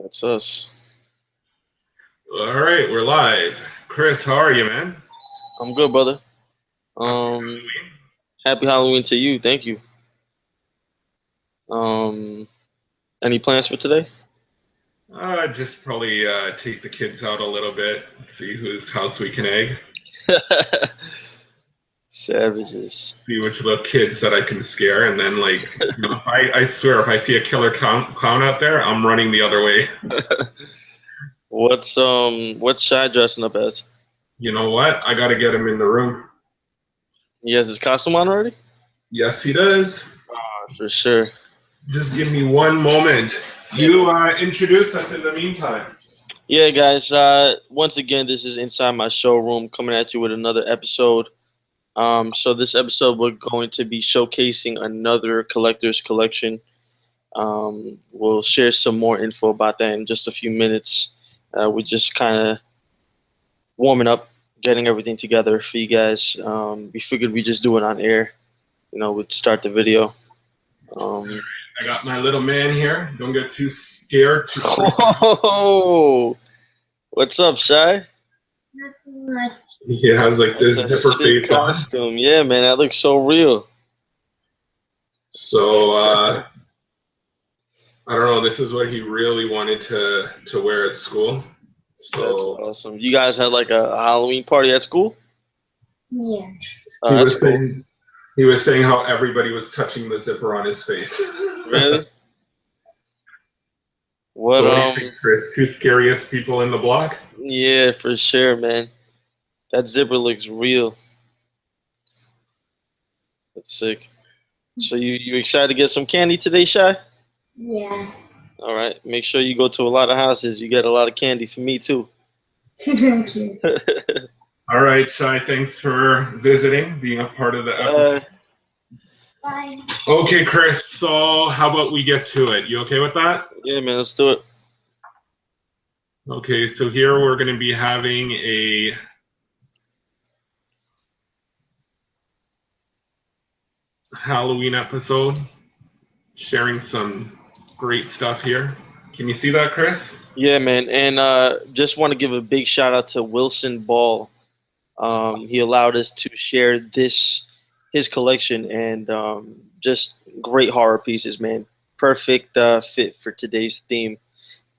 That's us. All right, we're live. Chris, how are you, man? I'm good, brother. Happy Um, Halloween. Happy Halloween to you. Thank you. Um, any plans for today? Just probably take the kids out a little bit, see whose house we can egg, Savages. see which little kids that I can scare, and then if I swear, if I see a killer clown out there, I'm running the other way. What's Shy dressing up as? You know what? I got to get him in the room. He has his costume on already? Yes, he does. For sure. Just give me one moment. Yeah. You introduce us in the meantime. Yeah, guys. Once again, this is Inside My Showroom coming at you with another episode. So this episode we're going to be showcasing another collector's collection. We'll share some more info about that in just a few minutes. We're just kind of warming up, getting everything together for you guys. We figured we just do it on air. We'd start the video. I got my little man here. Don't get too scared. Whoa! What's up, Shy? Nothing much. He has like That's this a zipper sick face on. costume. Yeah, man, that looks so real. So I don't know. This is what he really wanted to wear at school. That's So awesome. You guys had like a Halloween party at school? Yeah. he That's was cool. saying he was saying how everybody was touching the zipper on his face. Really? What So what do you think, Chris? Two scariest people in the block? Yeah, for sure, man. That zipper looks real. That's sick. So you excited to get some candy today, Shy? Yeah. All right. Make sure you go to a lot of houses. You get a lot of candy for me too. Thank you. All right, Shai. Thanks for visiting, being a part of the episode. Bye. Okay, Chris. So how about we get to it? You okay with that? Yeah, man. Let's do it. Okay. So here we're going to be having a Halloween episode, sharing some great stuff here. Can you see that, Chris? Yeah, man. And just want to give a big shout out to Wilson Ball. He allowed us to share his collection and just great horror pieces, man. Perfect fit for today's theme,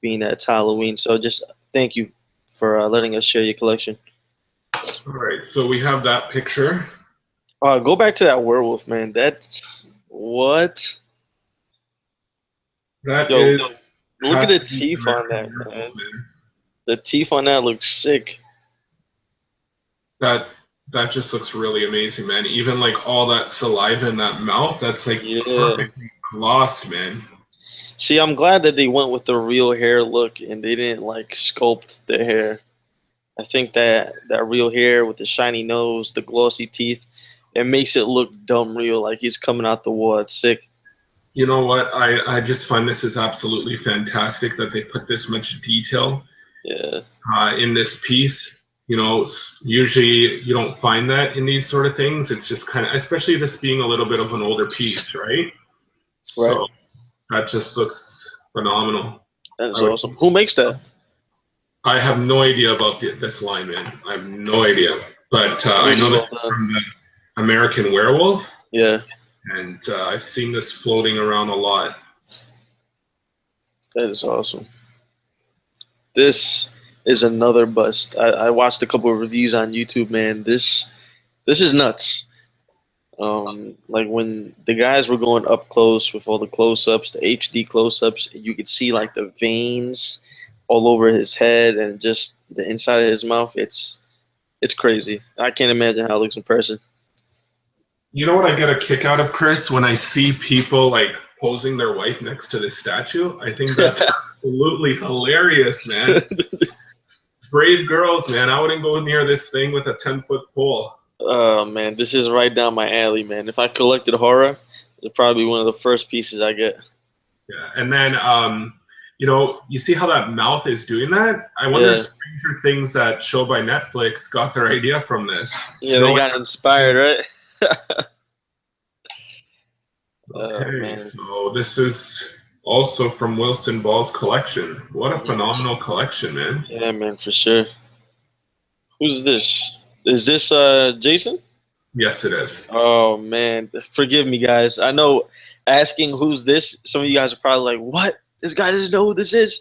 being that it's Halloween. So just thank you for letting us share your collection. All right, so we have that picture. Go back to that werewolf, man. That's what. That Yo, is. look at has the to be teeth on that, American man. Werewolf, man. The teeth on that looks sick. That just looks really amazing, man. Even like all that saliva in that mouth, that's like Yeah. perfectly glossed, man. See, I'm glad that they went with the real hair look and they didn't like sculpt the hair. I think that real hair with the shiny nose, the glossy teeth, it makes it look dumb real, like he's coming out the war. It's sick. You know what? I just find this is absolutely fantastic that they put this much detail Yeah. in this piece. You know, usually you don't find that in these sort of things. It's just kind of, especially this being a little bit of an older piece, right? So Right. that just looks phenomenal. That's awesome. Who makes that? I have no idea about this line, man. I have no idea. But I know this is from the American Werewolf. Yeah. And I've seen this floating around a lot. That is awesome. This is another bust. I watched a couple of reviews on YouTube, man. This is nuts. Like when the guys were going up close with all the close-ups, the HD close-ups, you could see like the veins all over his head and just the inside of his mouth. It's crazy. I can't imagine how it looks in person. You know what I get a kick out of, Chris? When I see people like posing their wife next to this statue, I think that's absolutely hilarious, man. Brave girls, man. I wouldn't go near this thing with a 10-foot pole. Oh man, this is right down my alley, man. If I collected horror, it'd probably be one of the first pieces I get. Yeah, and then you know, you see how that mouth is doing that? I wonder if Stranger Things, that show by Netflix, got their idea from this. Yeah, they got inspired, right? Okay, so this is also from Wilson Ball's collection. What a phenomenal collection, man. Yeah, man, for sure. Who's this? Is this Jason? Yes, it is. Oh man, forgive me, guys. I know asking who's this. Some of you guys are probably like, "What? This guy doesn't know who this is."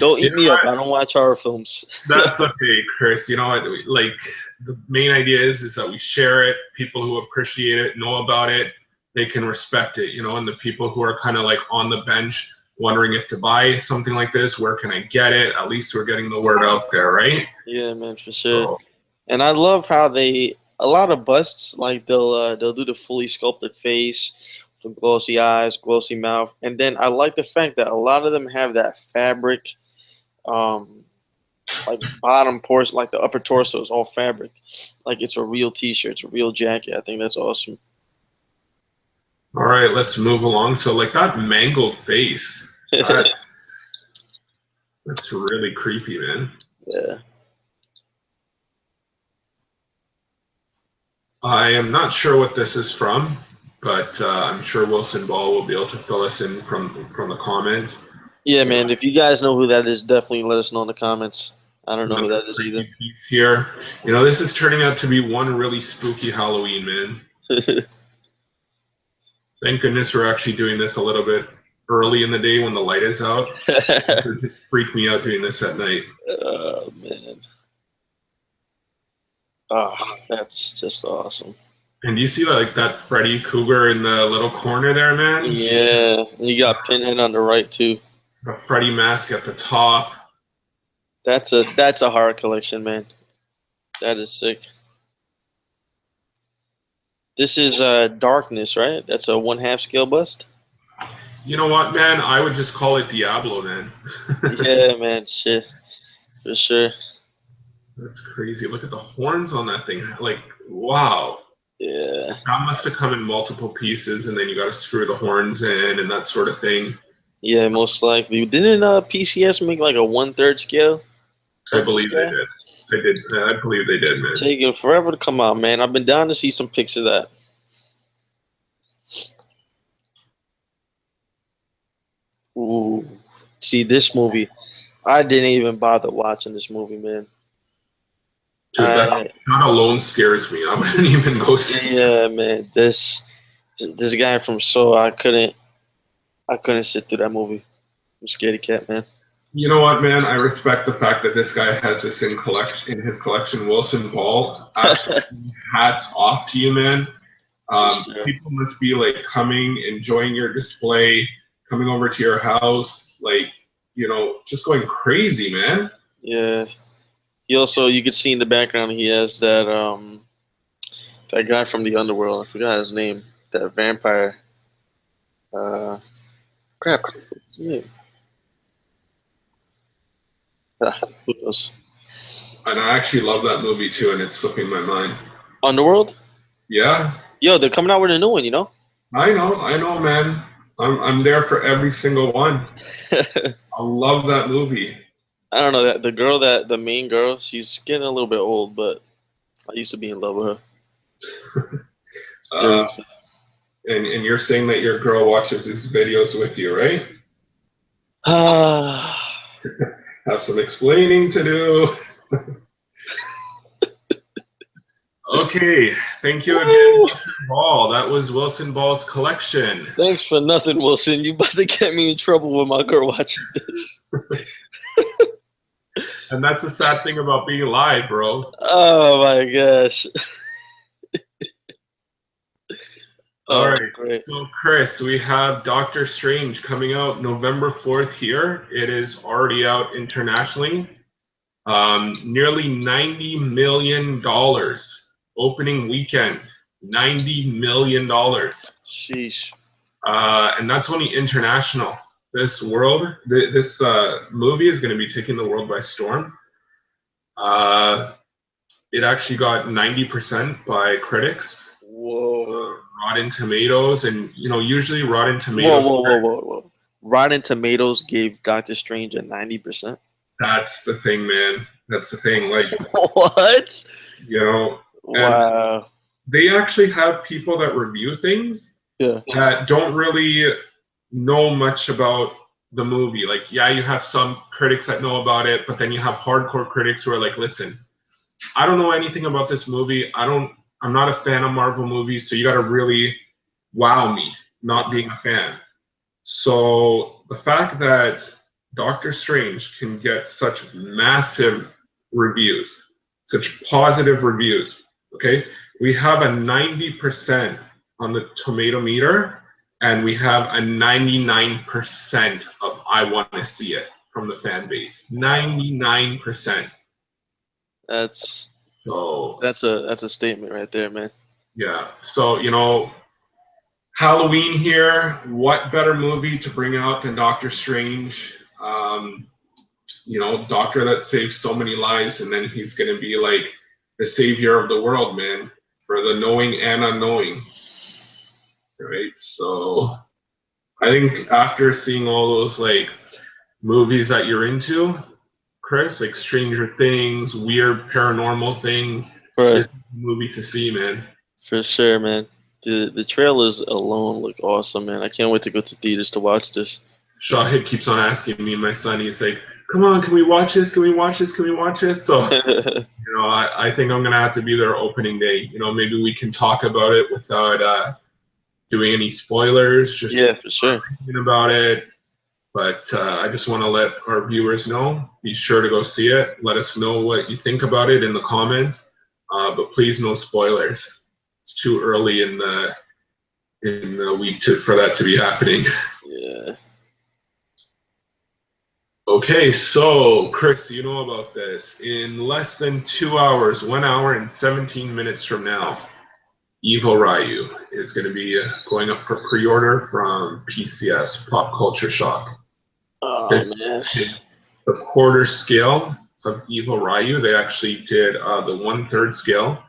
Don't You eat know me up. what? I don't watch horror films. That's okay, Chris. You know what? Like, the main idea is that we share it. People who appreciate it know about it. They can respect it, you know. And the people who are kind of like on the bench, wondering if to buy something like this, where can I get it? At least we're getting the word out there, right? Yeah, man, for sure. So, And I love how a lot of busts like they'll do the fully sculpted face, the glossy eyes, glossy mouth, and then I like the fact that a lot of them have that fabric, um, like bottom portion, like the upper torso is all fabric, like it's a real T-shirt, it's a real jacket. I think that's awesome. all right, let's move along. So, like that mangled face, that's really creepy, man. Yeah. I am not sure what this is from, but I'm sure Wilson Ball will be able to fill us in from the comments. Yeah, man. If you guys know who that is, definitely let us know in the comments. I don't know who Another that is freaky either. piece here. You know, this is turning out to be one really spooky Halloween, man. Thank goodness we're actually doing this a little bit early in the day when the light is out. It would just freak me out doing this at night. Oh man. Oh, that's just awesome. And do you see like that Freddy Cougar in the little corner there, man? Yeah, you got Pinhead on the right too. A Freddy mask at the top. That's a horror collection, man. That is sick. This is Darkness, right? That's a 1/2 scale bust. You know what, man? I would just call it Diablo, man. Yeah, man. Shit, for sure. That's crazy. Look at the horns on that thing. Like, wow. Yeah. That must have come in multiple pieces, and then you got to screw the horns in and that sort of thing. Yeah, most likely. Didn't PCS make like a 1/3 scale? I believe they did. I believe they did, man. Taking forever to come out, man. I've been down to see some pics of that. Ooh. See, this movie, I didn't even bother watching this movie, man. Dude, that alone scares me. I wouldn't even go see. Yeah, man. This guy from Seoul, I couldn't sit through that movie. I'm scaredy cat, man. You know what, man? I respect the fact that this guy has this in his collection. Wilson Ball. Absolutely, hats off to you, man. Sure. People must be like coming, enjoying your display, coming over to your house, like, you know, just going crazy, man. Yeah. He also, you could see in the background, he has that that guy from the underworld. I forgot his name. That vampire. Crap. What's his name? Who knows? And I actually love that movie too, and it's slipping my mind. Underworld? Yeah. Yo, they're coming out with a new one, you know? I know, man. I'm there for every single one. I love that movie. I don't know, that the main girl, she's getting a little bit old, but I used to be in love with her. And you're saying that your girl watches these videos with you, right? Have some explaining to do. Okay, thank you again, Wilson Ball. That was Wilson Ball's collection. Thanks for nothing, Wilson. You about to get me in trouble when my girl watches this. And that's the sad thing about being live, bro. Oh my gosh. All right, great. So Chris, we have Doctor Strange coming out November 4th here. It is already out internationally. Nearly $90 million. Opening weekend, $90 million. Sheesh. And that's only international. This movie is going to be taking the world by storm. It actually got 90% by critics. Whoa. Rotten Tomatoes, and you know, usually Rotten Tomatoes. Whoa. Rotten Tomatoes gave Doctor Strange a 90%. That's the thing, man. That's the thing. Like, what? You know. Wow. They actually have people that review things. Yeah. That don't really know much about the movie. Like, yeah, you have some critics that know about it, but then you have hardcore critics who are like, listen, I don't know anything about this movie. I'm not a fan of Marvel movies, so you got to really wow me not being a fan. So the fact that Doctor Strange can get such massive reviews, such positive reviews, okay? We have a 90% on the tomato meter, and we have a 99% of I want to see it from the fan base. 99%. That's So that's a statement right there, man. yeah. So, Halloween here. What better movie to bring out than Doctor Strange? Doctor that saves so many lives, and then he's going to be like the savior of the world, man, for the knowing and unknowing. Right? So I think after seeing all those like movies that you're into, Chris, like Stranger Things, weird paranormal things, Right. this is a movie to see, man. For sure, man. The trailers alone look awesome, man. I can't wait to go to theaters to watch this. Shahid keeps on asking me and my son, he's like, come on, can we watch this? Can we watch this? Can we watch this? So, I think I'm going to have to be there opening day. Maybe we can talk about it without doing any spoilers, just yeah, for sure. thinking about it. But I just want to let our viewers know, be sure to go see it. Let us know what you think about it in the comments. But please, no spoilers. It's too early in the week for that to be happening. Yeah. Okay, so Chris, you know about this. In less than 2 hours, 1 hour and 17 minutes from now, Evil Ryu is going to be going up for pre-order from PCS, Pop Culture Shock. Oh, man. The quarter scale of Evil Ryu, they actually did the 1/3 scale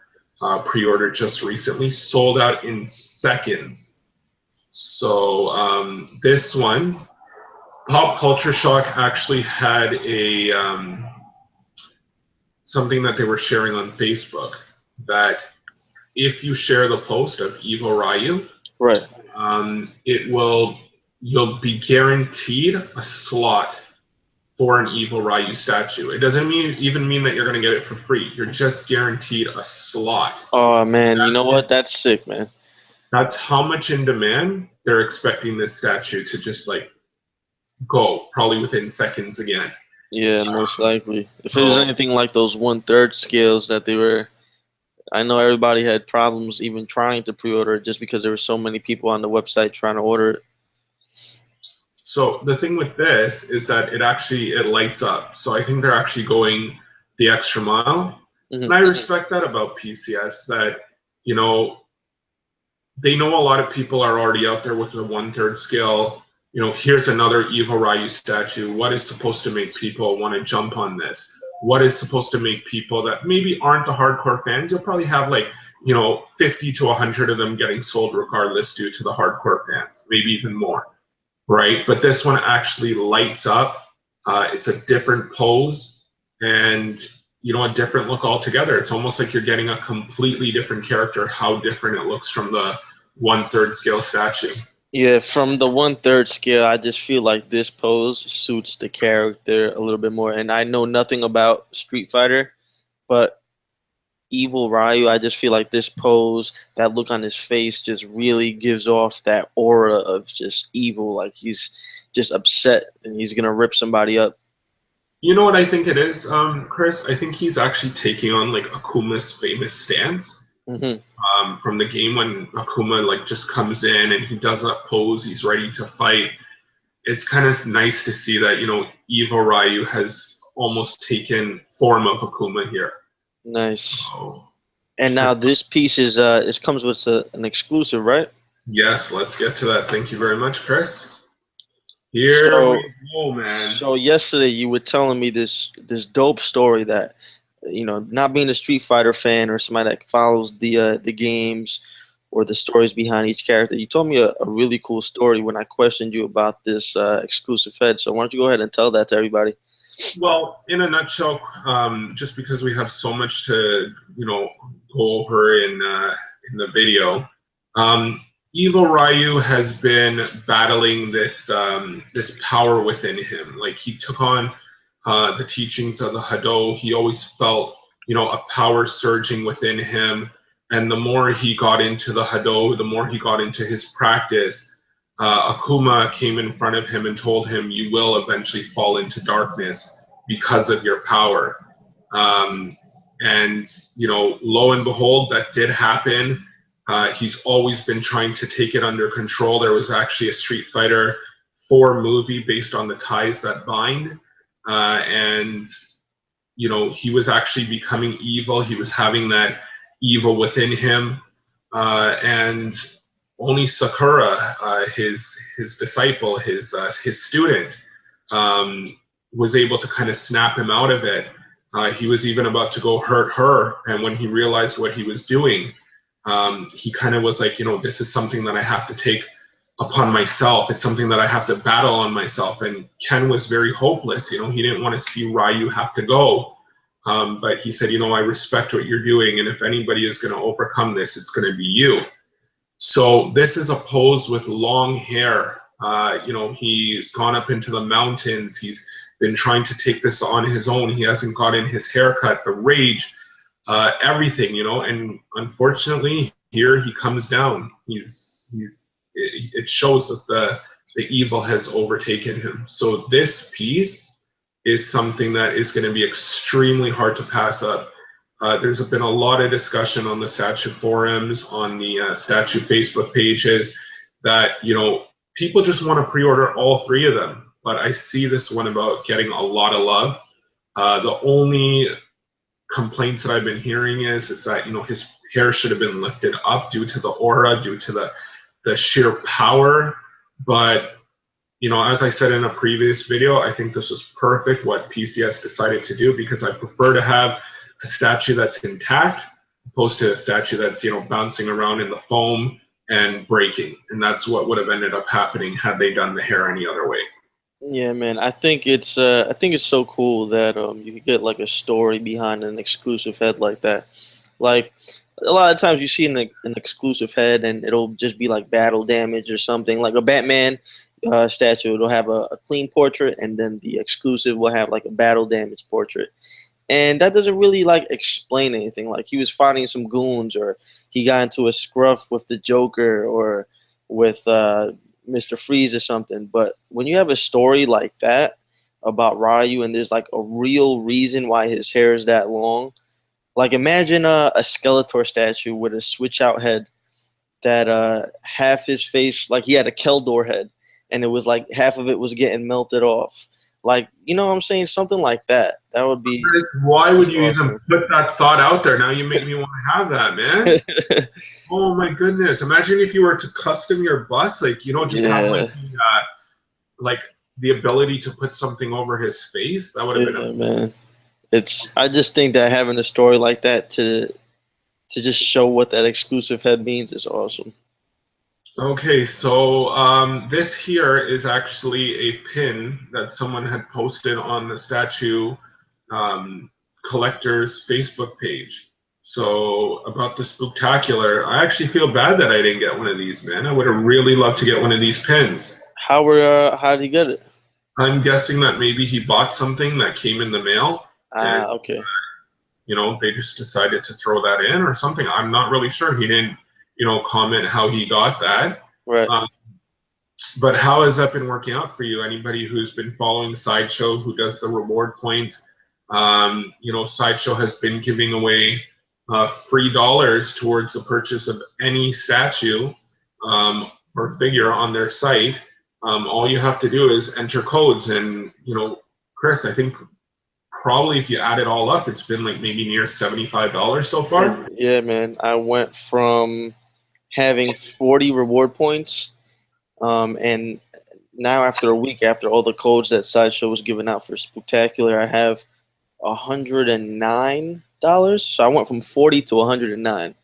pre-order just recently, sold out in seconds. So this one, Pop Culture Shock actually had a something that they were sharing on Facebook, that if you share the post of Evil Ryu, right, you'll be guaranteed a slot for an Evil Ryu statue. It doesn't even mean that you're going to get it for free. You're just guaranteed a slot. Oh man, you know what? That's sick, man. That's how much in demand they're expecting this statue to just like go, probably within seconds again. Yeah, most likely. If it was anything like those 1/3 scales that they were, I know everybody had problems even trying to pre-order it just because there were so many people on the website trying to order it. So the thing with this is that it lights up. So I think they're actually going the extra mile. And I respect that about PCS, that, they know a lot of people are already out there with the 1/3 scale. Here's another Evil Ryu statue. What is supposed to make people want to jump on this? What is supposed to make people that maybe aren't the hardcore fans? You'll probably have 50 to 100 of them getting sold regardless due to the hardcore fans, maybe even more, right? But this one actually lights up. It's a different pose and, a different look altogether. It's almost like you're getting a completely different character, how different it looks from the 1/3 scale statue. Yeah, from the 1/3 scale, I just feel like this pose suits the character a little bit more. And I know nothing about Street Fighter, but Evil Ryu, I just feel like this pose, that look on his face, just really gives off that aura of just evil. Like he's just upset and he's gonna rip somebody up. You know what I think it is, Chris? I think he's actually taking on Akuma's famous stance from the game, when Akuma just comes in and he does that pose, he's ready to fight. It's kind of nice to see that Evil Ryu has almost taken form of Akuma here. Nice. And now this piece is it comes with an exclusive, right? Yes, let's get to that. Thank you very much, Chris. Here we go, man. So yesterday you were telling me this dope story that, not being a Street Fighter fan or somebody that follows the games or the stories behind each character, you told me a really cool story when I questioned you about this exclusive head. So why don't you go ahead and tell that to everybody? Well, in a nutshell, just because we have so much to go over in the video, Evil Ryu has been battling this power within him. Like he took on the teachings of the Hado. He always felt, a power surging within him. And the more he got into the Hado, the more he got into his practice, Akuma came in front of him and told him, "You will eventually fall into darkness because of your power." And lo and behold, that did happen. He's always been trying to take it under control. There was actually a Street Fighter 4 movie based on the ties that bind. And he was actually becoming evil. He was having that evil within him. And only Sakura, his disciple, his student, was able to kind of snap him out of it. He was even about to go hurt her, and when he realized what he was doing, he kind of was like, this is something that I have to take upon myself. It's something that I have to battle on myself. And Ken was very hopeless. He didn't want to see Ryu have to go. But he said, I respect what you're doing, and if anybody is going to overcome this, it's going to be you. So this is a pose with long hair. He's gone up into the mountains. He's been trying to take this on his own. He hasn't gotten his haircut, the rage, everything, and unfortunately here he comes down. It shows that the evil has overtaken him. So this piece is something that is going to be extremely hard to pass up. There's been a lot of discussion on the statue forums, on the statue Facebook pages, that people just want to pre-order all three of them. But I see this one about getting a lot of love. The only complaints that I've been hearing is that his hair should have been lifted up due to the aura, due to the sheer power. But as I said in a previous video, I think this was perfect what PCS decided to do, because I prefer to have a statue that's intact opposed to a statue that's bouncing around in the foam and breaking. And that's what would have ended up happening had they done the hair any other way. Yeah, man. I think it's so cool that you could get like a story behind an exclusive head like that. Like a lot of times you see an exclusive head and it'll just be like battle damage or something. Like a Batman statue, it'll have a clean portrait, and then the exclusive will have like a battle damage portrait. And that doesn't really like explain anything. Like he was fighting some goons, or he got into a scruff with the Joker, or with Mr. Freeze or something. But when you have a story like that about Ryu, and there's like a real reason why his hair is that long, like imagine a Skeletor statue with a switch out head that half his face, like he had a Keldor head, and it was like half of it was getting melted off. Like, what I'm saying? Something like that. That would be. Chris, why would you awesome. even put that thought out there? Now you make me want to have that, man. Oh my goodness! Imagine if you were to custom your bus, like just have like the ability to put something over his face. That would have been man. I just think that having a story like that to just show what that exclusive head means is awesome. Okay, so this here is actually a pin that someone had posted on the statue collector's Facebook page. So about the Spooktacular, I actually feel bad that I didn't get one of these, man. I would have really loved to get one of these pins. How did he get it? I'm guessing that maybe he bought something that came in the mail. Okay. They just decided to throw that in or something. I'm not really sure. He didn't comment how he got that. Right. But how has that been working out for you? Anybody who's been following Sideshow, who does the reward points, Sideshow has been giving away free dollars towards the purchase of any statue or figure on their site. All you have to do is enter codes, and Chris, I think probably if you add it all up, it's been like maybe near $75 so far. Yeah, man. I went from having 40 reward points, and now after a week, after all the codes that Sideshow was giving out for Spooktacular, I have $109. So I went from 40 to 109.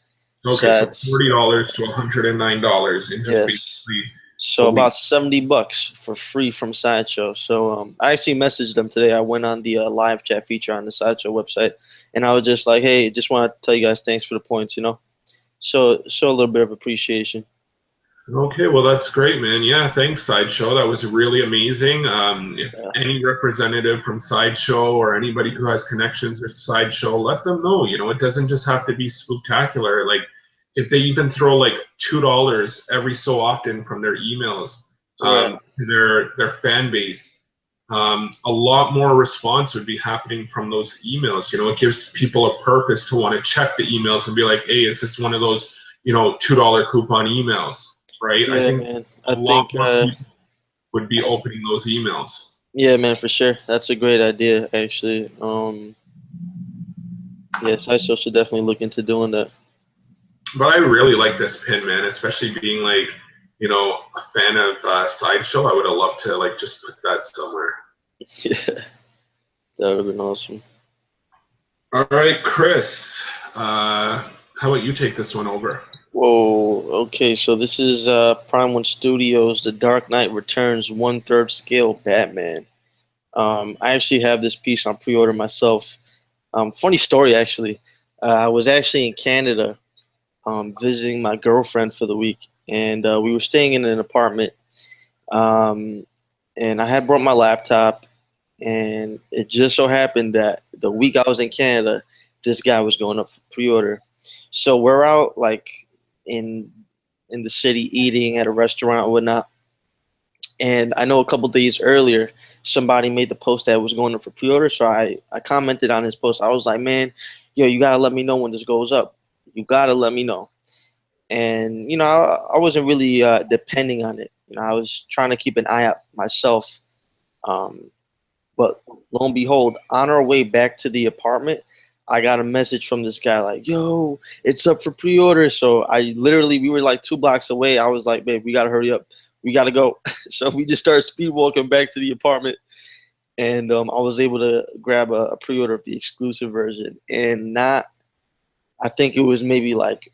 Okay, so $40 to $109 in just basically. So about $70 for free from Sideshow. So I actually messaged them today. I went on the live chat feature on the Sideshow website, and I was just like, "Hey, just want to tell you guys thanks for the points. Show a little bit of appreciation." Okay, well that's great, man. Yeah, thanks, Sideshow. That was really amazing. If Yeah. any representative from Sideshow or anybody who has connections with Sideshow, let them know. You know, it doesn't just have to be spectacular. Like, if they even throw like $2 every so often from their emails Right. to their fan base, a lot more response would be happening from those emails. You know, it gives people a purpose to want to check the emails and be like, hey, is this one of those, $2 coupon emails? Right? I Yeah, think man. a I lot think. more people would be opening those emails. Yeah, man, for sure. That's a great idea, actually. Yes, I should definitely look into doing that. But I really like this pin, man, especially being like, a fan of Sideshow. I would have loved to like just put that somewhere. Yeah, that would have been awesome. All right, Chris. How about you take this one over? Whoa. Okay, so this is Prime One Studios, The Dark Knight Returns, 1/3 scale Batman. I actually have this piece on pre-order myself. Funny story, actually. I was actually in Canada visiting my girlfriend for the week, and we were staying in an apartment. Um, and I had brought my laptop, and it just so happened that the week I was in Canada, this guy was going up for pre-order. So we're out like in in the city eating at a restaurant and whatnot. And I know a couple days earlier, somebody made the post that was going up for pre-order. So I commented on his post. I was like, man, yo, you gotta let me know when this goes up. You gotta let me know. And I wasn't really depending on it. I was trying to keep an eye out myself. Um, but lo and behold, on our way back to the apartment, I got a message from this guy like, "Yo, it's up for pre-order." So we were like 2 blocks away. I was like, "Babe, we gotta hurry up. We gotta go." So we just started speed walking back to the apartment, and I was able to grab a pre-order of the exclusive version. And I think it was maybe like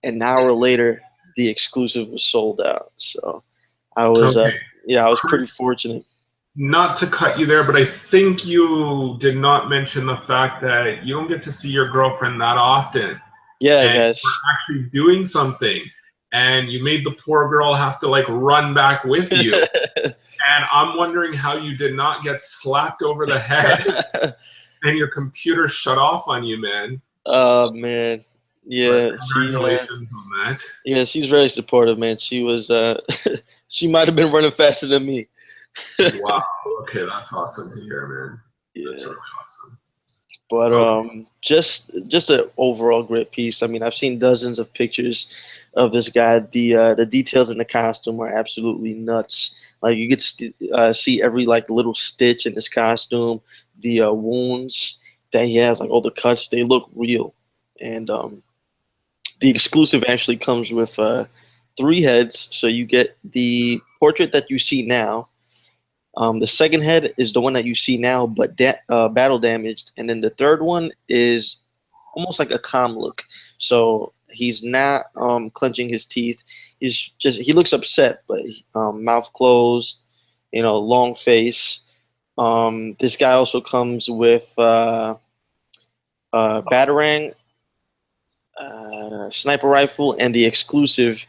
an hour later, the exclusive was sold out. So I was, Okay, yeah, I was pretty Chris, fortunate. not to cut you there, but I think you did not mention the fact that you don't get to see your girlfriend that often, Yeah, I and guess. we're actually doing something, and you made the poor girl have to like run back with you. And I'm wondering how you did not get slapped over the head and your computer shut off on you, man. Oh man, But yeah, congratulations on that. she's very supportive, man. She was, she might have been running faster than me. Wow. Okay, that's awesome to hear, man. That's Yeah, really awesome. but Okay. just an overall great piece. I mean, I've seen dozens of pictures of this guy. The details in the costume are absolutely nuts. Like you get to see every like little stitch in his costume, the wounds that he has, like all the cuts. They look real, and the exclusive actually comes with 3 heads. So you get the portrait that you see now. The second head is the one that you see now, but battle damaged, and then the third one is almost like a calm look. So he's not clenching his teeth. He looks upset, but mouth closed, long face. This guy also comes with batarang, sniper rifle, and the exclusive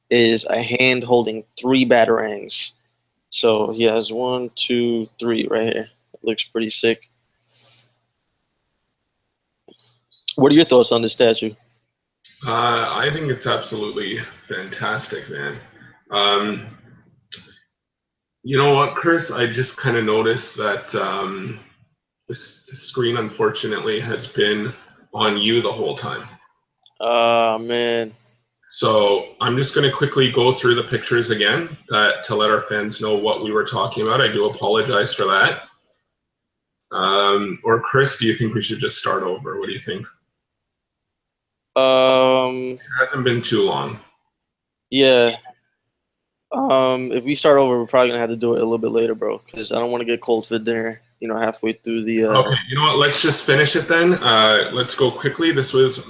is a hand holding 3 batarangs. So he has 1, 2, 3 right here. It looks pretty sick. What are your thoughts on the statue? I think it's absolutely fantastic, man. Um, you know what, Chris? I just kind of noticed that the screen, unfortunately, has been on you the whole time. Man. So I'm just going to quickly go through the pictures again to let our fans know what we were talking about. I do apologize for that. Or Chris, do you think we should just start over? What do you think? Um, It hasn't been too long. yeah. If we start over, we're probably gonna have to do it a little bit later, bro, because I don't want to get cold for dinner. Halfway through the. Okay, you know what? Let's just finish it then. Let's go quickly. This was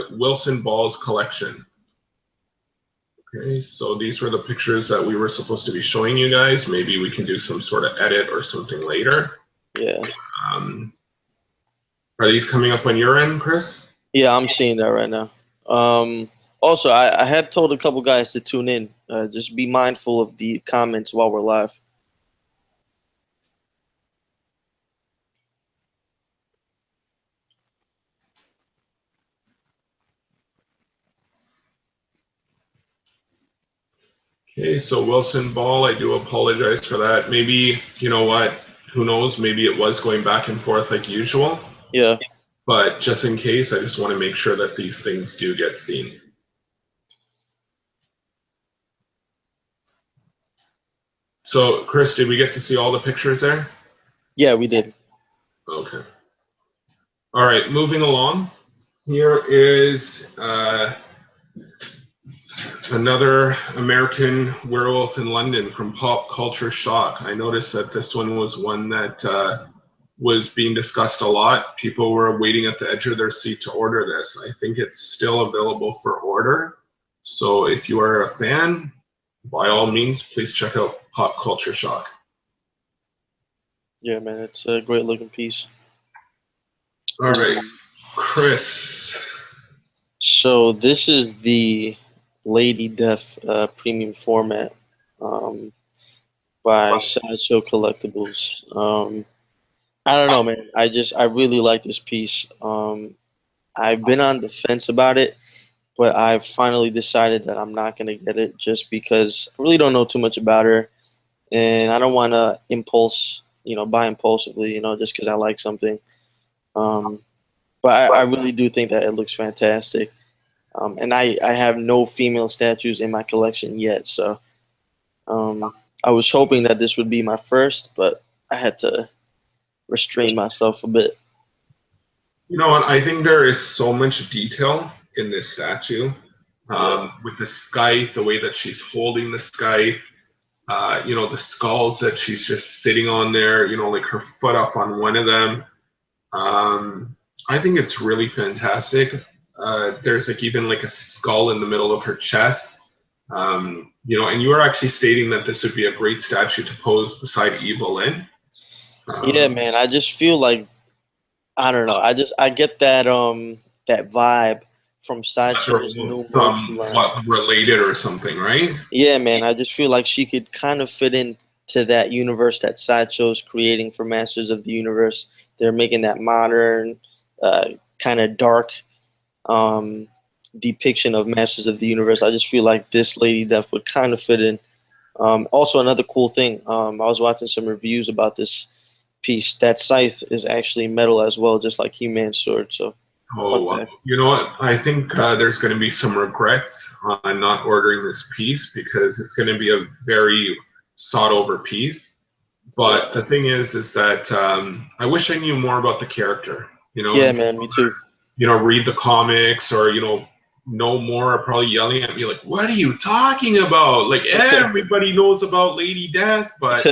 Wilson Ball's collection. Okay, so these were the pictures that we were supposed to be showing you guys. Maybe we can do some sort of edit or something later. Yeah. Um, are these coming up on your end, Chris? Yeah, I'm seeing that right now. Also, I had told a couple guys to tune in. Just be mindful of the comments while we're live. Okay, so Wilson Ball, I do apologize for that. Maybe, you know what? Who knows? Maybe it was going back and forth like usual. Yeah. But just in case, I just want to make sure that these things do get seen. So, Chris, did we get to see all the pictures there? Yeah, we did. Okay. All right, moving along. Here is another American Werewolf in London from Pop Culture Shock. I noticed that this one was one that was being discussed a lot. People were waiting at the edge of their seat to order this. I think it's still available for order. So if you are a fan, by all means, please check out Pop Culture Shock. Yeah, man, it's a great looking piece. All right, Chris. So this is the Lady Death premium format by Sideshow Collectibles. I don't know, man. I really like this piece. I've been on the fence about it, but I've finally decided that I'm not gonna get it just because I really don't know too much about her, and I don't want to buy impulsively, just because I like something. Um, but I really do think that it looks fantastic. And I have no female statues in my collection yet, so I was hoping that this would be my first, but I had to restrain myself a bit. You know what? I think there is so much detail in this statue. With the scythe, the way that she's holding the scythe, the skulls that she's just sitting on there, like her foot up on one of them. I think it's really fantastic. There's like even like a skull in the middle of her chest. And you were actually stating that this would be a great statue to pose beside Evil Lynn. Yeah, man. I just feel like I don't know. I get that vibe from Sideshow's new merch line. Somewhat related or something, right? Yeah, man. I just feel like she could kind of fit into that universe that Sideshow's creating for Masters of the Universe. They're making that modern, kind of dark depiction of Masters of the Universe. I just feel like this Lady Death would kind of fit in. Also, another cool thing, I was watching some reviews about this piece. That scythe is actually metal as well, just like He-Man's sword. So, you know what? I think there's going to be some regrets on not ordering this piece because it's going to be a very sought-over piece. But the thing is that I wish I knew more about the character. Yeah, man, me too. Read the comics or know more are probably yelling at me like, what are you talking about? Like everybody knows about Lady Death, but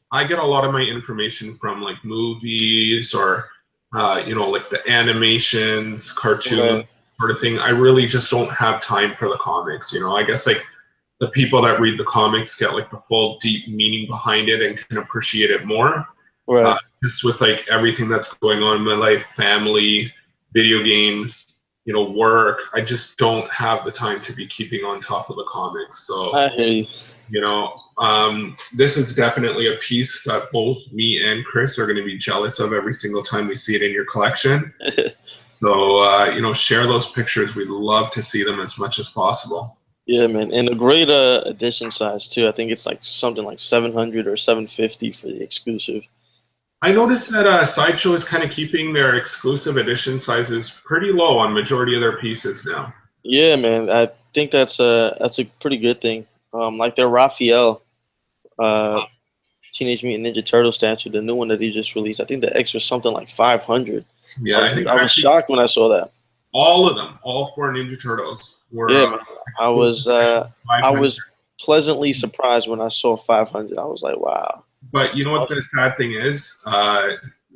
I get a lot of my information from like movies or like the animations, cartoon sort of thing. I really just don't have time for the comics. I guess like the people that read the comics get like the full deep meaning behind it and can appreciate it more. Right. Just with like everything that's going on in my life, family, video games, work, I just don't have the time to be keeping on top of the comics. So I hear you. This is definitely a piece that both me and Chris are going to be jealous of every single time we see it in your collection. So, share those pictures. We'd love to see them as much as possible. Yeah, man, and a great edition size too. I think it's like something like 700 or 750 for the exclusive. I noticed that Sideshow is kind of keeping their exclusive edition sizes pretty low on majority of their pieces now. Yeah, man, I think that's a pretty good thing. Like their Raphael, Teenage Mutant Ninja Turtle statue, the new one that he just released. I think the X was something like 500. Yeah, I was shocked when I saw that. All of them, all 4 Ninja Turtles were. Yeah, man. I was pleasantly surprised when I saw 500. I was like, wow. But you know what the sad thing is?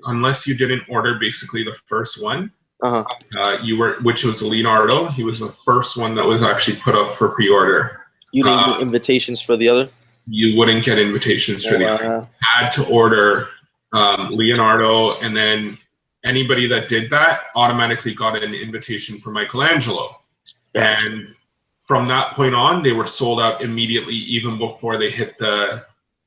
Unless you didn't order basically the first one, which was Leonardo. He was the first one that was actually put up for pre-order. You didn't get invitations for the other? You wouldn't get invitations for the other. You had to order Leonardo, and then anybody that did that automatically got an invitation for Michelangelo. Gotcha. And from that point on, they were sold out immediately, even before they hit the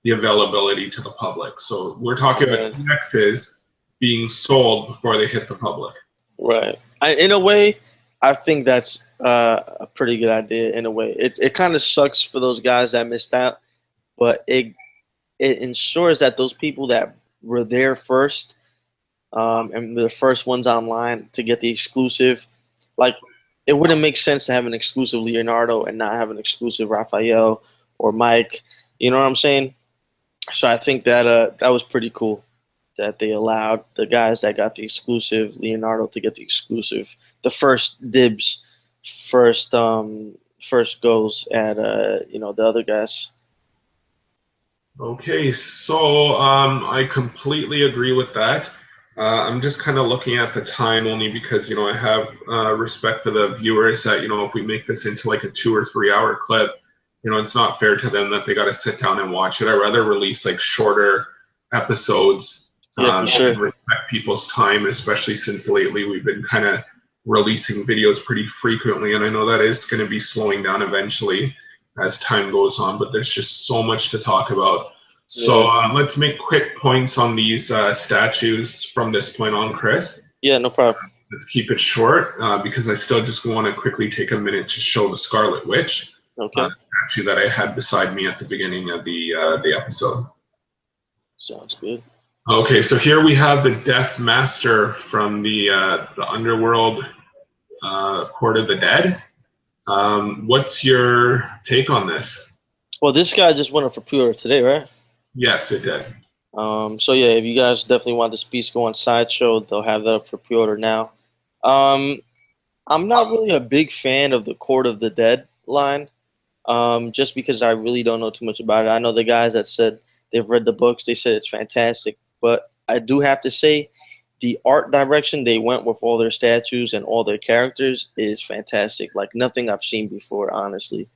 availability to the public. So we're talking about indexes being sold before they hit the public. Right. In a way, I think that's a pretty good idea. In a way, it kind of sucks for those guys that missed out, but it ensures that those people that were there first, and the first ones online to get the exclusive, like it wouldn't make sense to have an exclusive Leonardo and not have an exclusive Raphael or Mike. You know what I'm saying? So I think that that was pretty cool that they allowed the guys that got the exclusive Leonardo to get the exclusive, the first dibs, first goes at the other guys. Okay, so I completely agree with that. I'm just kind of looking at the time only because, I have respect for the viewers that, if we make this into like a 2 or 3 hour clip, it's not fair to them that they got to sit down and watch it. I'd rather release like shorter episodes Yeah, for sure. and respect people's time, especially since lately we've been kind of releasing videos pretty frequently. And I know that is going to be slowing down eventually as time goes on, but there's just so much to talk about. So let's make quick points on these statues from this point on, Chris. Yeah, no problem. Let's keep it short because I still just want to quickly take a minute to show the Scarlet Witch, Okay. statue that I had beside me at the beginning of the episode. Sounds good. Okay, so here we have the Death Master from the Underworld Court of the Dead. What's your take on this? Well, this guy just went up for pre-order today, right? Yes, it did. So yeah, if you guys definitely want this piece go on Sideshow, they'll have that up for pre-order now. I'm not really a big fan of the Court of the Dead line, just because I really don't know too much about it. I know the guys that said they've read the books, they said it's fantastic, but I do have to say the art direction they went with all their statues and all their characters is fantastic, like nothing I've seen before, honestly.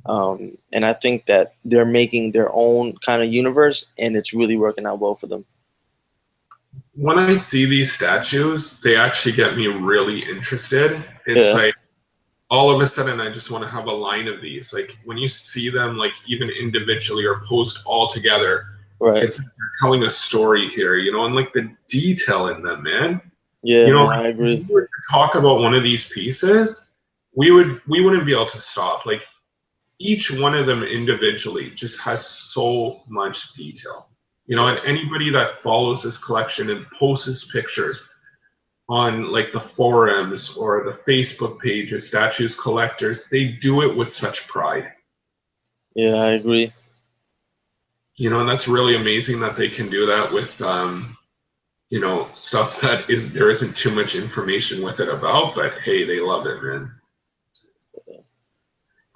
And I think that they're making their own kind of universe, and it's really working out well for them. When I see these statues, they actually get me really interested. It's like all of a sudden I just want to have a line of these. Like when you see them, like even individually or posed all together, it's like they're telling a story here, and like the detail in them, man. Yeah, man, like, I agree. if we were to talk about one of these pieces, we wouldn't be able to stop. Like each one of them individually just has so much detail. And anybody that follows this collection and posts pictures on like the forums or the Facebook pages, Statues Collectors, they do it with such pride. Yeah, I agree. And that's really amazing that they can do that with, stuff that there isn't too much information with it about, but hey, they love it, man.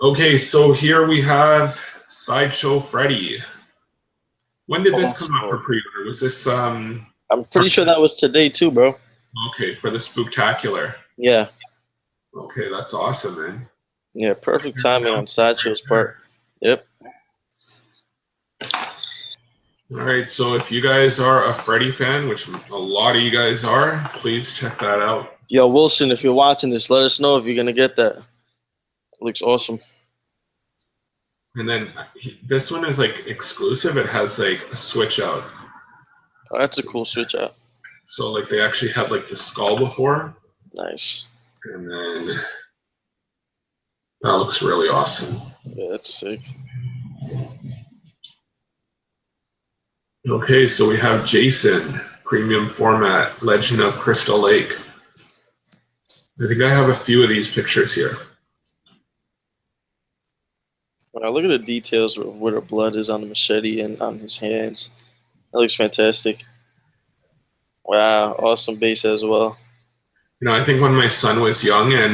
Okay, so here we have Sideshow Freddy. When did this come out for pre-order? Was this I'm pretty sure that was today too, bro. Okay, for the Spooktacular. Yeah. Okay, that's awesome, man. Yeah, perfect timing on Sideshow's part. Yep. All right, so if you guys are a Freddy fan, which a lot of you guys are, please check that out. Yo, Wilson, if you're watching this, let us know if you're going to get that. It looks awesome. And then this one is like exclusive. It has like a switch out. Oh, that's a cool switch out. So like they actually had like the skull before. Nice. And then that looks really awesome. Yeah, that's sick. Okay, so we have Jason, premium format, Legend of Crystal Lake. I think I have a few of these pictures here. Wow, look at the details of where the blood is on the machete and on his hands. That looks fantastic. Wow, awesome base as well. I think when my son was young and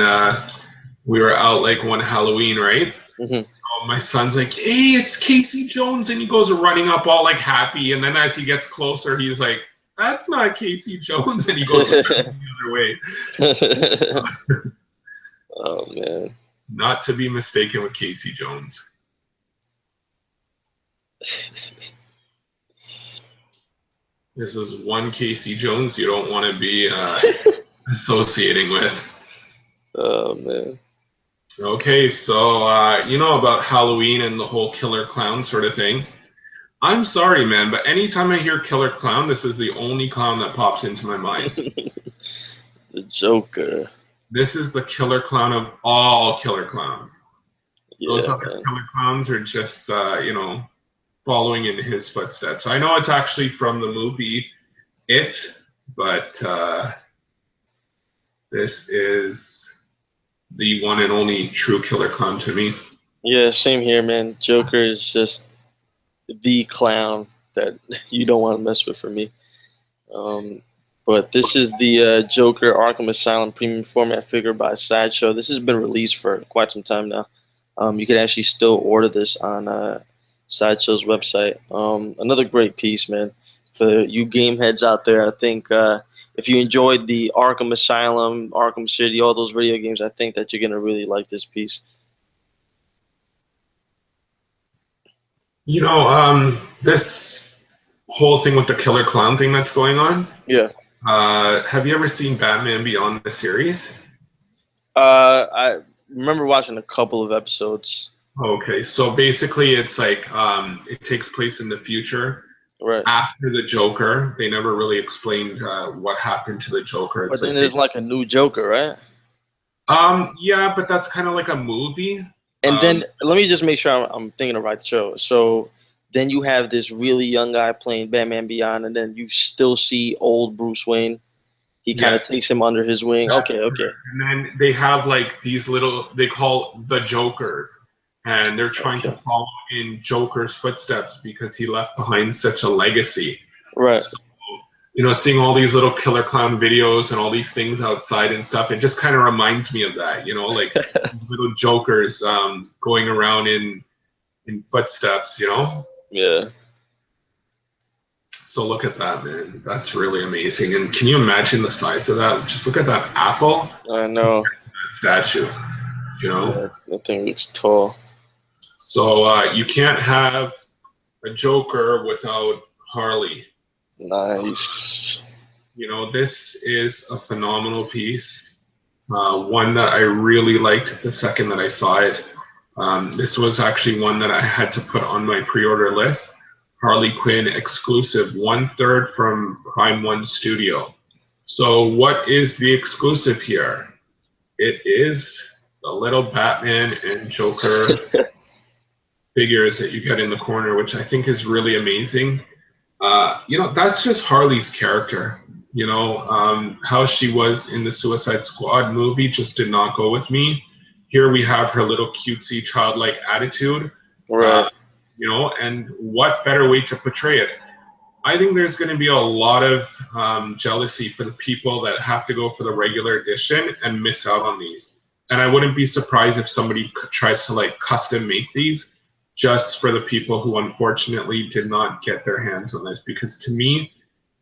we were out like one Halloween, right? Mm-hmm. So my son's like, hey, it's Casey Jones. And he goes running up all like happy. And then as he gets closer, he's like, that's not Casey Jones. And he goes the other way. Oh, man. Not to be mistaken with Casey Jones. This is one Casey Jones you don't want to be associating with. Oh man. Okay, so you know about Halloween and the whole killer clown sort of thing. I'm sorry, man, but anytime I hear killer clown, this is the only clown that pops into my mind. The Joker. This is the killer clown of all killer clowns. Those Yeah, other man. killer clowns are just, following in his footsteps. I know it's actually from the movie It, but this is the one and only true killer clown to me. Yeah, same here, man. Joker is just the clown that you don't want to mess with for me. Um, but this is the Joker Arkham Asylum premium format figure by Sideshow. This has been released for quite some time now. You can actually still order this on Sideshow's website. Another great piece, man. For you game heads out there, I think if you enjoyed the Arkham Asylum, Arkham City, all those video games, I think that you're gonna really like this piece. This whole thing with the killer clown thing that's going on. Yeah. Have you ever seen Batman Beyond the series? I remember watching a couple of episodes. Okay, so basically it's like it takes place in the future Right. after the Joker. They never really explained what happened to the Joker. But It's then like there's like a new Joker, right? yeah, but that's kind of like a movie. And then let me just make sure I'm thinking of the right show. So then you have this really young guy playing Batman Beyond, and then you still see old Bruce Wayne. He kind of Yes, takes him under his wing. that's Okay, okay, correct. And then they have like these little, they call the Jokers, and they're trying to okay. follow in Joker's footsteps because he left behind such a legacy. Right. So, seeing all these little killer clown videos and all these things outside and stuff, it just kind of reminds me of that, like little Jokers going around in footsteps. Yeah. So look at that, man. That's really amazing. And can you imagine the size of that? Just look at that apple I know. statue, Yeah, that thing looks tall. So you can't have a Joker without Harley. Nice. This is a phenomenal piece. One that I really liked the second that I saw it. This was actually one that I had to put on my pre-order list. Harley Quinn exclusive, 1/3 from Prime One Studio. So what is the exclusive here? It is the little Batman and Joker figures that you get in the corner, which I think is really amazing. That's just Harley's character. How she was in the Suicide Squad movie just did not go with me. Here we have her little cutesy childlike attitude. Right. And what better way to portray it? I think there's going to be a lot of jealousy for the people that have to go for the regular edition and miss out on these. And I wouldn't be surprised if somebody tries to custom make these just for the people who unfortunately did not get their hands on this, because to me,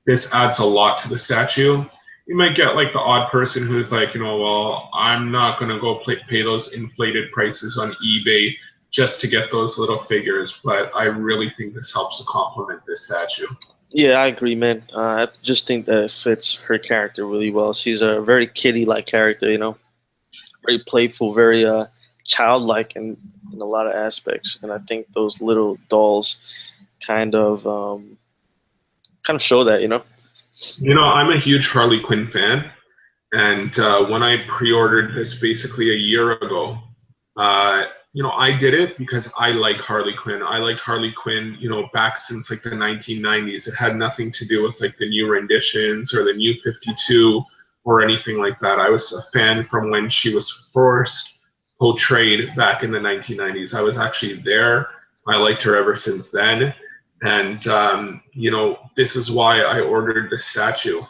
this adds a lot to the statue. You might get the odd person who's well, I'm not going to go pay those inflated prices on eBay just to get those little figures, but I really think this helps to complement this statue. Yeah, I agree, man. I just think that it fits her character really well. She's a very kitty-like character, very playful, very childlike in a lot of aspects. And I think those little dolls kind of show that, I'm a huge Harley Quinn fan, and when I pre-ordered this basically a year ago, I did it because I like Harley Quinn. I liked Harley Quinn, back since the 1990s. It had nothing to do with the new renditions or the new 52 or anything like that. I was a fan from when she was first portrayed back in the 1990s. I was actually there. I liked her ever since then. And, this is why I ordered the statue.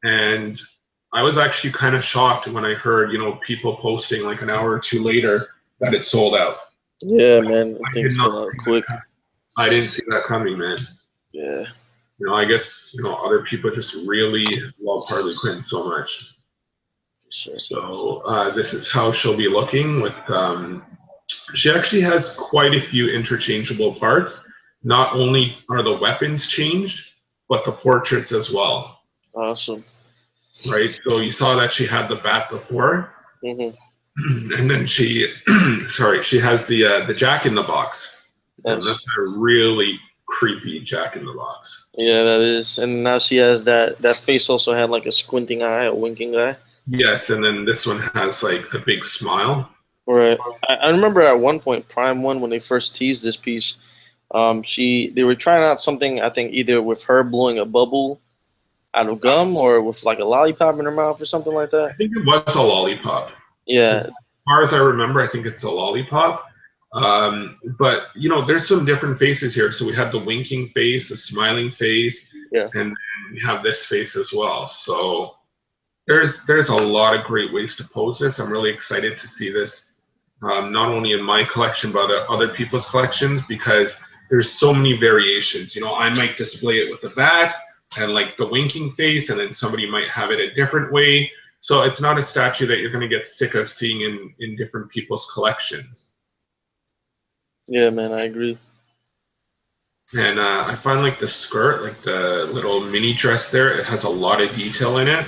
And I was actually kind of shocked when I heard, people posting an hour or two later that it sold out. Yeah, man. I I think did sold not out see quick. that. I didn't see that coming, man. Yeah. I guess, other people just really love Harley Quinn so much. Sure. So this is how she'll be looking with, she actually has quite a few interchangeable parts. Not only are the weapons changed, but the portraits as well. Awesome. Right. So you saw that she had the bat before, and then she, sorry, she has the Jack in the Box, and Nice. that's a really creepy Jack in the Box. Yeah, that is. And now she has that face also had like a squinting eye, a winking eye. Yes, and then this one has like the big smile. Right. I remember at one point, Prime One, when they first teased this piece, they were trying out something, I think either with her blowing a bubble out of gum or with like a lollipop in her mouth or something like I that. think it was a lollipop. Yeah. As far as I remember, I think it's a lollipop. But you know, there's some different faces here. So we have the winking face, the smiling face, Yeah. and then we have this face as well. So there's a lot of great ways to pose this. I'm really excited to see this, not only in my collection but other people's collections, because there's so many variations. You know, I might display it with the bat and like the winking face, and then somebody might have it a different way. So it's not a statue that you're going to get sick of seeing in different people's collections. Yeah, man, I agree. And I find like the skirt, like the little mini dress there, it has a lot of detail in it.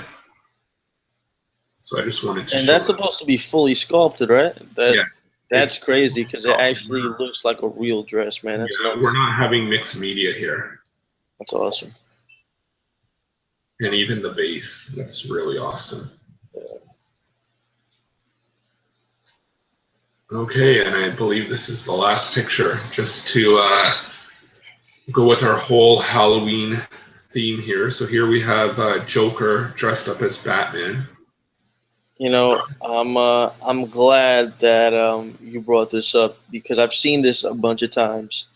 So I just wanted to And show that's supposed to be fully sculpted, right? Yes. That's It's crazy because it sculpted. actually looks like a real dress, man. That's Yeah, nuts. we're not having mixed media here. That's awesome. And even the base, that's really awesome. Okay, and I believe this is the last picture, just to go with our whole Halloween theme here. So here we have Joker dressed up as Batman. You know, I'm glad that you brought this up because I've seen this a bunch of times,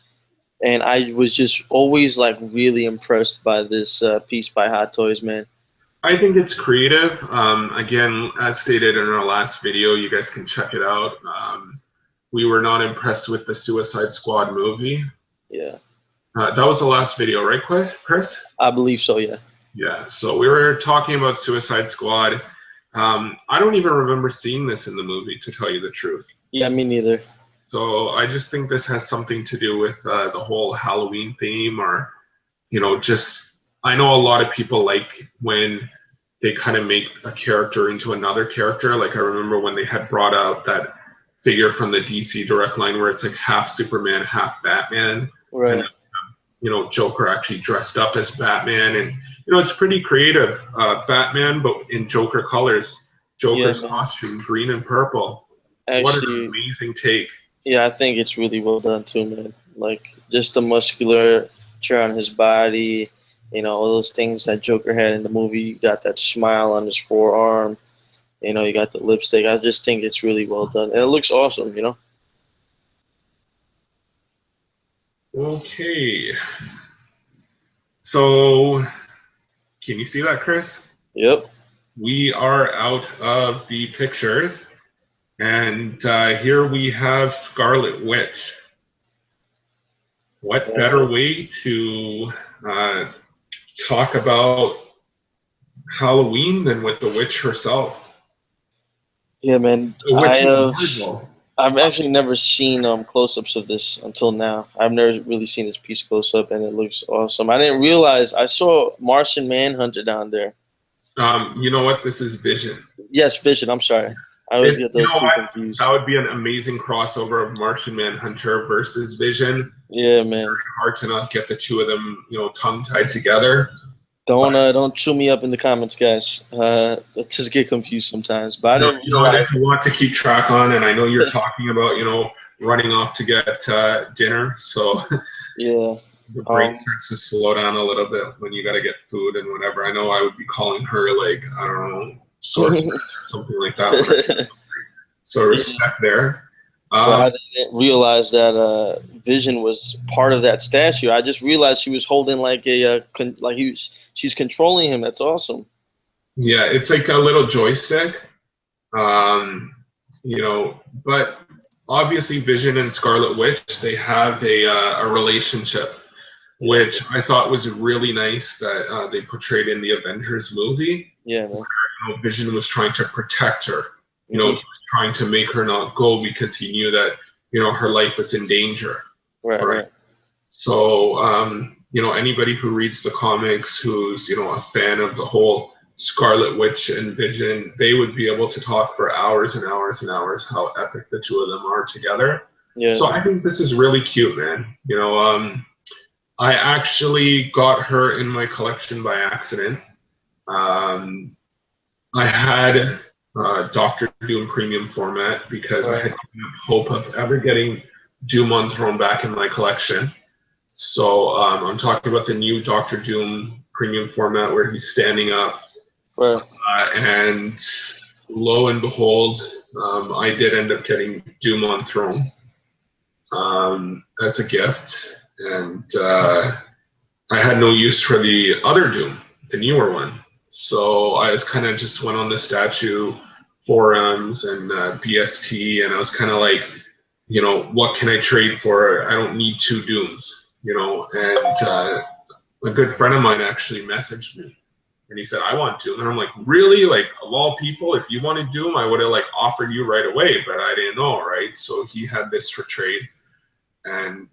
and I was just always like really impressed by this piece by Hot Toys, man. I think it's creative. Again, as stated in our last video, you guys can check it out. We were not impressed with the Suicide Squad movie. Yeah, That was the last video, right, Chris? I believe so. Yeah. Yeah, so we were talking about Suicide Squad. I don't even remember seeing this in the movie, to tell you the truth. Yeah, me neither. So I just think this has something to do with the whole Halloween theme, or, you know, just, I know a lot of people like when they kind of make a character into another character. Like I remember when they had brought out that figure from the DC Direct line where it's like half Superman, half Batman. Right. And, you know, Joker actually dressed up as Batman, and you know, it's pretty creative. Batman, but in Joker colors. Joker's costume, green and purple. Actually, what an amazing take. Yeah, I think it's really well done too, man. Like just the musculature on his body, you know, all those things that Joker had in the movie. You got that smile on his forearm. You know, you got the lipstick. I just think it's really well done, and it looks awesome. You know. Okay. So, can you see that, Chris? Yep. We are out of the pictures, and here we have Scarlet Witch. What better way to talk about Halloween than with the witch herself? Yeah, man. The witch I've actually never seen close-ups of this until now. I've never really seen this piece close-up, and it looks awesome. I didn't realize I saw Martian Manhunter down there. You know what? This is Vision. Yes, Vision. I'm sorry. I always get those two confused. That would be an amazing crossover of Martian Manhunter versus Vision. Yeah, man. Very hard to not get the two of them, you know, tongue-tied together. Don't chew me up in the comments, guys. Just get confused sometimes. But I you know, it's a lot to keep track on, and I know you're talking about, you know, running off to get dinner, so yeah, the brain starts to slow down a little bit when you got to get food and whatever. I know I would be calling her like, I don't know, sorceress or something like that. So respect there. I didn't realize that Vision was part of that statue. I just realized she was holding like she's controlling him. That's awesome. Yeah, it's like a little joystick, you know. But obviously, Vision and Scarlet Witch, they have a relationship, which I thought was really nice that they portrayed in the Avengers movie. Yeah, man. Where, you know, Vision was trying to protect her. You know, he was trying to make her not go because he knew that, you know, her life was in danger. Right. So, you know, anybody who reads the comics, who's, you know, a fan of the whole Scarlet Witch and Vision, they would be able to talk for hours and hours and hours how epic the two of them are together. Yeah. So I think this is really cute, man. You know, I actually got her in my collection by accident. I had Doctor Doom premium format because I had given up hope of ever getting Doom on Throne back in my collection. So I'm talking about the new Doctor Doom premium format where he's standing up. Right. And lo and behold, I did end up getting Doom on Throne as a gift. And I had no use for the other Doom, the newer one. So I was kind of just went on the statue forums and BST, and I was kind of like, you know, what can I trade for? I don't need two Dooms, you know. And a good friend of mine actually messaged me, and he said, I want Doom. And I'm like, really? Like, of all people, if you wanted Doom, I would have like offered you right away, but I didn't know, right? So he had this for trade, and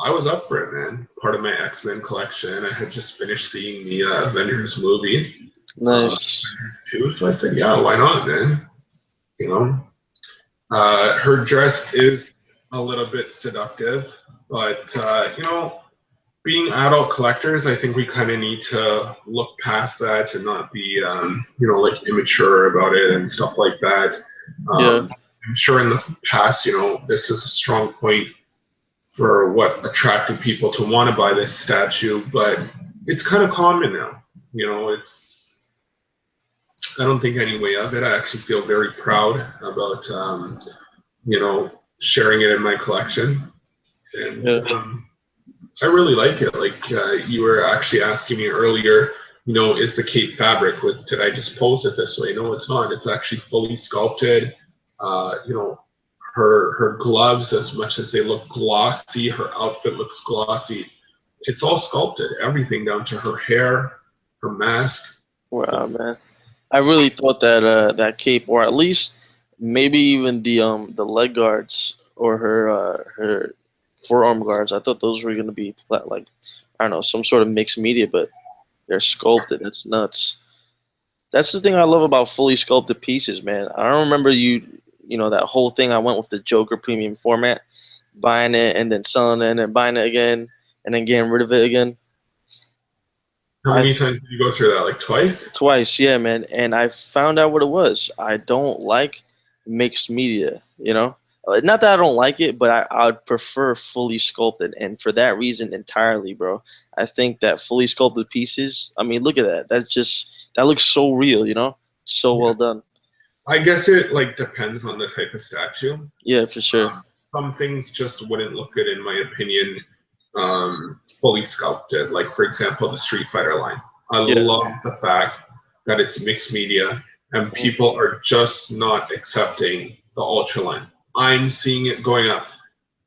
I was up for it, man. Part of my X-Men collection. I had just finished seeing the Avengers movie. Nice. Avengers 2. So I said, yeah, why not, man? You know? Her dress is a little bit seductive, but, you know, being adult collectors, I think we kind of need to look past that and not be, you know, like immature about it and stuff like that. Yeah. I'm sure in the past, you know, this is a strong point for what attracted people to want to buy this statue, but it's kind of common now. You know, I don't think any way of it. I actually feel very proud about, you know, sharing it in my collection. And I really like it. Like you were actually asking me earlier, you know, is the cape fabric? Did I just pose it this way? No, it's not. It's actually fully sculpted. You know, her gloves, as much as they look glossy, her outfit looks glossy. It's all sculpted, everything down to her hair, her mask. Wow, man. I really thought that that cape, or at least maybe even the leg guards or her forearm guards, I thought those were gonna be like, I don't know, some sort of mixed media, but they're sculpted. That's nuts. That's the thing I love about fully sculpted pieces, man. I don't remember you know, that whole thing. I went with the Joker premium format, buying it and then selling it and then buying it again and then getting rid of it again. How many times did you go through that? Like twice? Twice, yeah, man. And I found out what it was. I don't like mixed media, you know? Not that I don't like it, but I would prefer fully sculpted. And for that reason entirely, bro. I think that fully sculpted pieces, I mean, look at that. That looks so real, you know? So well done. I guess it like depends on the type of statue. Yeah, for sure. Some things just wouldn't look good, in my opinion, fully sculpted. Like, for example, the Street Fighter line. I love the fact that it's mixed media and people are just not accepting the Ultra line. I'm seeing it going up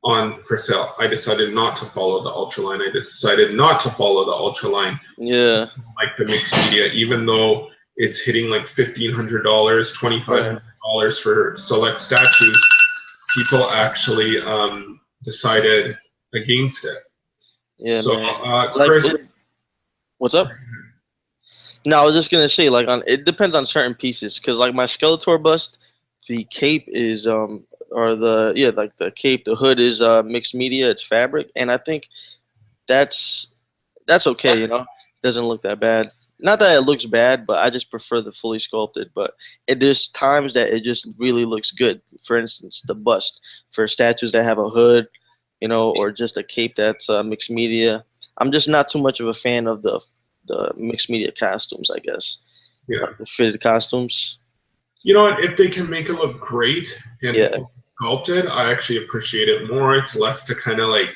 on for sale. I decided not to follow the Ultra line. I decided not to follow the Ultra line. Yeah. Like the mixed media, even though it's hitting like $1,500, $2,500 for select statues, people actually decided against it. Yeah, so, man. Chris, what's up? No, I was just gonna say, like, it depends on certain pieces, cause like my Skeletor bust, the cape is or the cape, the hood is mixed media, it's fabric, and I think that's okay, you know, doesn't look that bad. Not that it looks bad, but I just prefer the fully sculpted. But there's times that it just really looks good. For instance, the bust for statues that have a hood, you know, or just a cape that's mixed media. I'm just not too much of a fan of the mixed media costumes, I guess. Yeah. Like the fitted costumes. You know what? If they can make it look great and sculpted, I actually appreciate it more. It's less to kind of like,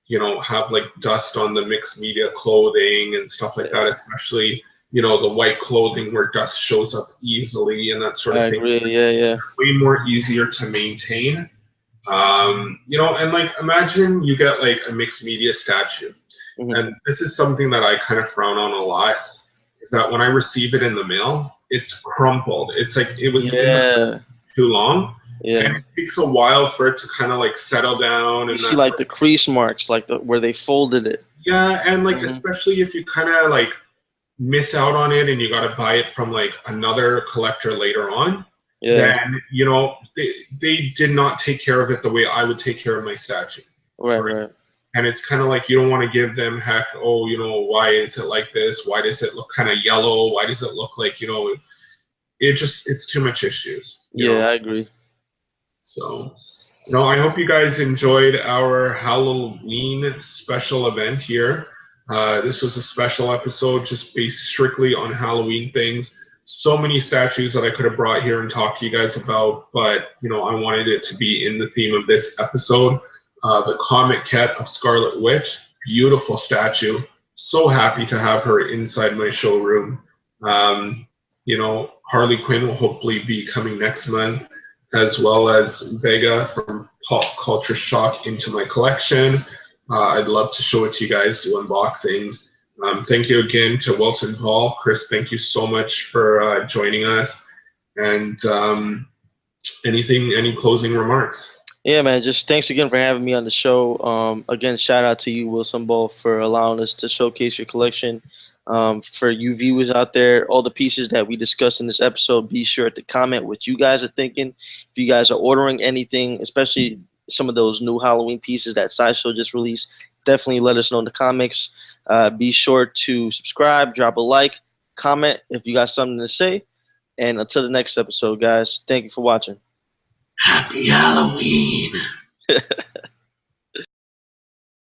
you know, have like dust on the mixed media clothing and stuff like that, especially, you know, the white clothing where dust shows up easily and that sort of thing. Agree. Yeah. Way more easier to maintain. You know, and like imagine you get like a mixed media statue. And this is something that I kind of frown on a lot, is that when I receive it in the mail, it's crumpled. It's like it was too long. Yeah. And it takes a while for it to kind of like settle down. And you see like the crease marks, like where they folded it. Yeah, and like Mhm. especially if you kind of like miss out on it and you got to buy it from like another collector later on, Yeah. then you know they did not take care of it the way I would take care of my statue, Right. right? Right. And it's kind of like you don't want to give them heck, oh, you know, why is it like this? Why does it look kind of yellow? Why does it look like, you know, it's too much issues, you Yeah, know? I agree. So, you know, I hope you guys enjoyed our Halloween special event here. This was a special episode just based strictly on Halloween things. So many statues that I could have brought here and talked to you guys about, but you know, I wanted it to be in the theme of this episode. The Comiquette of Scarlet Witch, beautiful statue. So happy to have her inside my showroom. Um, you know, Harley Quinn will hopefully be coming next month, as well as Vega from Pop Culture Shock into my collection. I'd love to show it to you guys, do unboxings. Thank you again to Wilson Paul. Chris, thank you so much for joining us. And any closing remarks? Yeah, man. Just thanks again for having me on the show. Again, shout out to you, Wilson Ball, for allowing us to showcase your collection. For you viewers out there, all the pieces that we discussed in this episode, be sure to comment what you guys are thinking. If you guys are ordering anything, especially some of those new Halloween pieces that Sideshow just released, definitely let us know in the comments. Be sure to subscribe, drop a like, comment if you got something to say. And until the next episode, guys, thank you for watching. Happy Halloween!